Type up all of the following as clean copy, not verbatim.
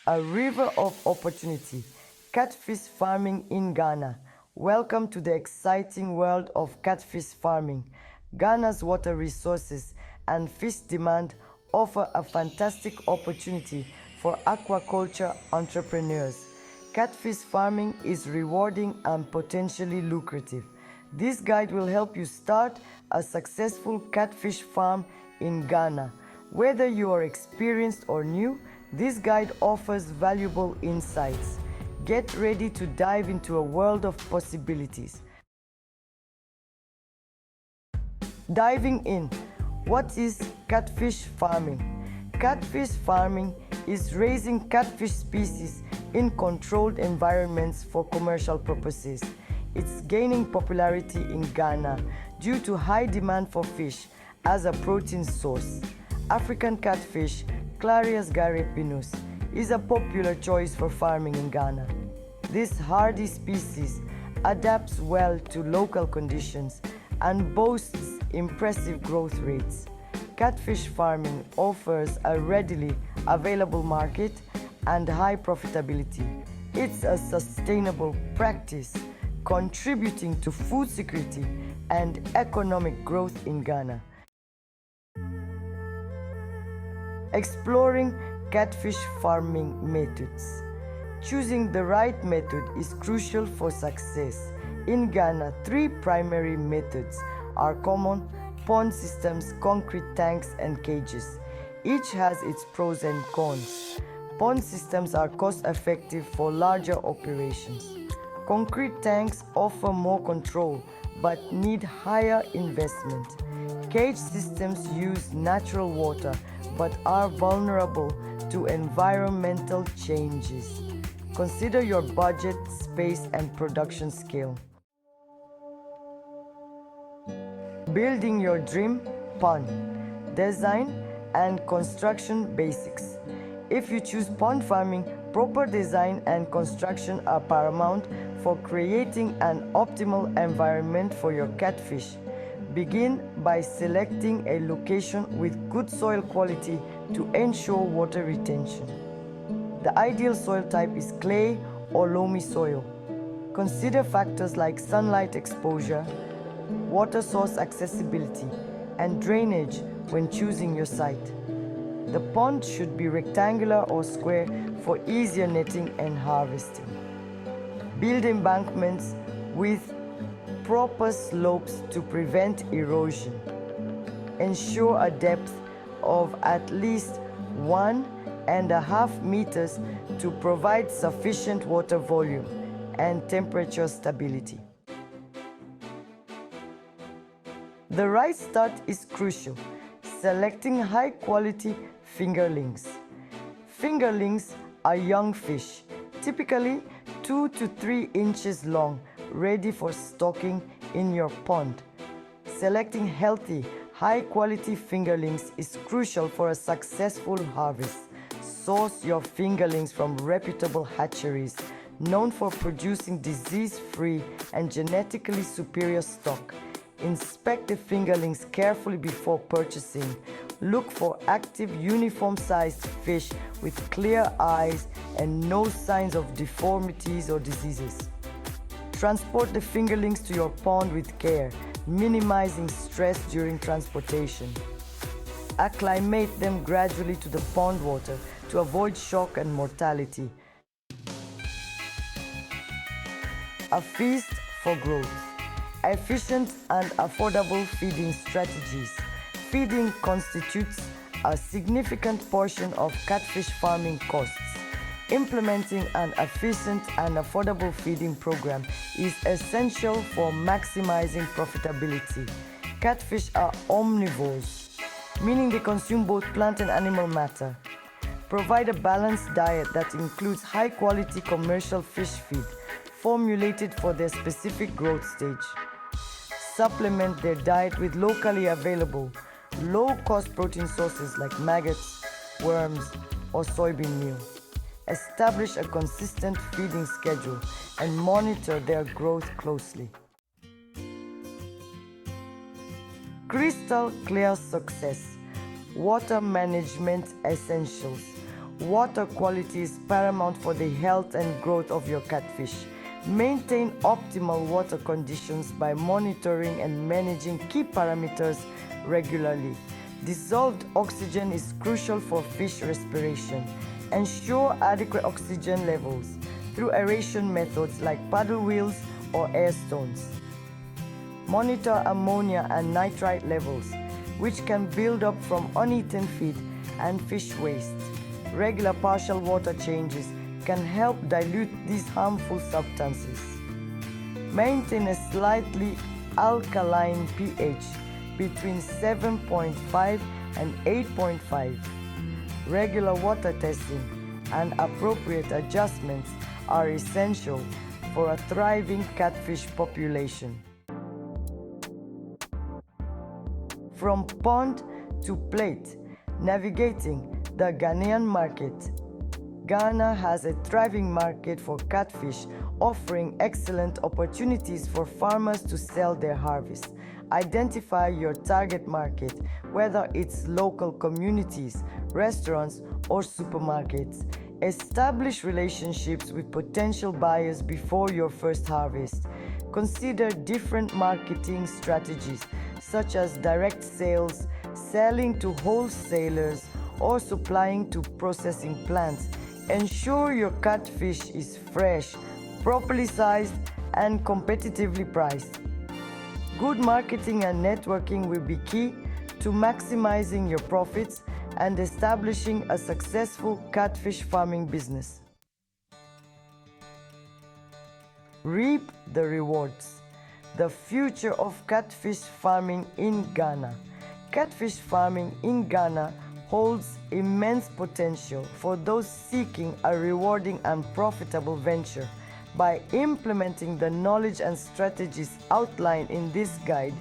a river of opportunity. Catfish farming in Ghana. Welcome to the exciting world of catfish farming. Ghana's water resources and fish demand offer a fantastic opportunity for aquaculture entrepreneurs. Catfish farming is rewarding and potentially lucrative. This guide will help you start a successful catfish farm in Ghana. Whether you are experienced or new, this guide offers valuable insights. Get ready to dive into a world of possibilities. Diving in, what is catfish farming? Catfish farming is raising catfish species in controlled environments for commercial purposes. It's gaining popularity in Ghana due to high demand for fish as a protein source. African catfish, Clarias garipinus, is a popular choice for farming in Ghana. This hardy species adapts well to local conditions and boasts impressive growth rates. Catfish farming offers a readily available market and high profitability. It's a sustainable practice contributing to food security and economic growth in Ghana. Exploring catfish farming methods. Choosing the right method is crucial for success. In Ghana, three primary methods are common: pond systems, concrete tanks, and cages. Each has its pros and cons. Pond systems are cost-effective for larger operations. Concrete tanks offer more control but need higher investment. Cage systems use natural water but are vulnerable to environmental changes. Consider your budget, space, and production scale. Building your dream pond. Design and construction basics. If you choose pond farming, proper design and construction are paramount for creating an optimal environment for your catfish. Begin by selecting a location with good soil quality to ensure water retention. The ideal soil type is clay or loamy soil. Consider factors like sunlight exposure, water source accessibility, and drainage when choosing your site. The pond should be rectangular or square for easier netting and harvesting. Build embankments with proper slopes to prevent erosion. Ensure a depth of at least 1.5 meters to provide sufficient water volume and temperature stability. The right start is crucial. Selecting high-quality fingerlings. Fingerlings are young fish, typically 2 to 3 inches long, ready for stocking in your pond. Selecting healthy, high-quality fingerlings is crucial for a successful harvest. Source your fingerlings from reputable hatcheries known for producing disease-free and genetically superior stock. Inspect the fingerlings carefully before purchasing. Look for active, uniform-sized fish with clear eyes and no signs of deformities or diseases. Transport the fingerlings to your pond with care, minimizing stress during transportation. Acclimate them gradually to the pond water to avoid shock and mortality. A feast for growth. Efficient and affordable feeding strategies. Feeding constitutes a significant portion of catfish farming costs. Implementing an efficient and affordable feeding program is essential for maximizing profitability. Catfish are omnivores, meaning they consume both plant and animal matter. Provide a balanced diet that includes high-quality commercial fish feed formulated for their specific growth stage. Supplement their diet with locally available, low-cost protein sources like maggots, worms, or soybean meal. Establish a consistent feeding schedule and monitor their growth closely. Crystal clear success. Water management essentials. Water quality is paramount for the health and growth of your catfish. Maintain optimal water conditions by monitoring and managing key parameters regularly. Dissolved oxygen is crucial for fish respiration. Ensure adequate oxygen levels through aeration methods like paddle wheels or air stones. Monitor ammonia and nitrite levels, which can build up from uneaten feed and fish waste. Regular partial water changes can help dilute these harmful substances. Maintain a slightly alkaline pH between 7.5 and 8.5. Regular water testing and appropriate adjustments are essential for a thriving catfish population. From pond to plate, navigating the Ghanaian market. Ghana has a thriving market for catfish, offering excellent opportunities for farmers to sell their harvest. Identify your target market, whether it's local communities, restaurants, or supermarkets. Establish relationships with potential buyers before your first harvest. Consider different marketing strategies, such as direct sales, selling to wholesalers, or supplying to processing plants. Ensure your catfish is fresh, properly sized, and competitively priced. Good marketing and networking will be key to maximizing your profits and establishing a successful catfish farming business. Reap the rewards. The future of catfish farming in Ghana. Catfish farming in Ghana holds immense potential for those seeking a rewarding and profitable venture. By implementing the knowledge and strategies outlined in this guide,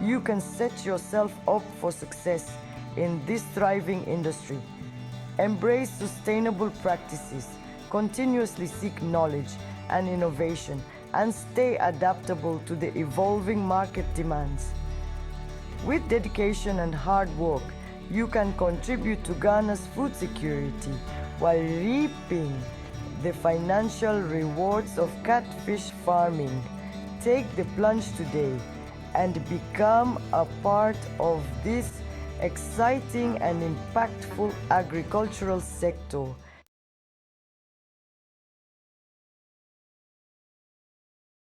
you can set yourself up for success in this thriving industry. Embrace sustainable practices, continuously seek knowledge and innovation, and stay adaptable to the evolving market demands. With dedication and hard work, you can contribute to Ghana's food security while reaping the financial rewards of catfish farming. Take the plunge today and become a part of this exciting and impactful agricultural sector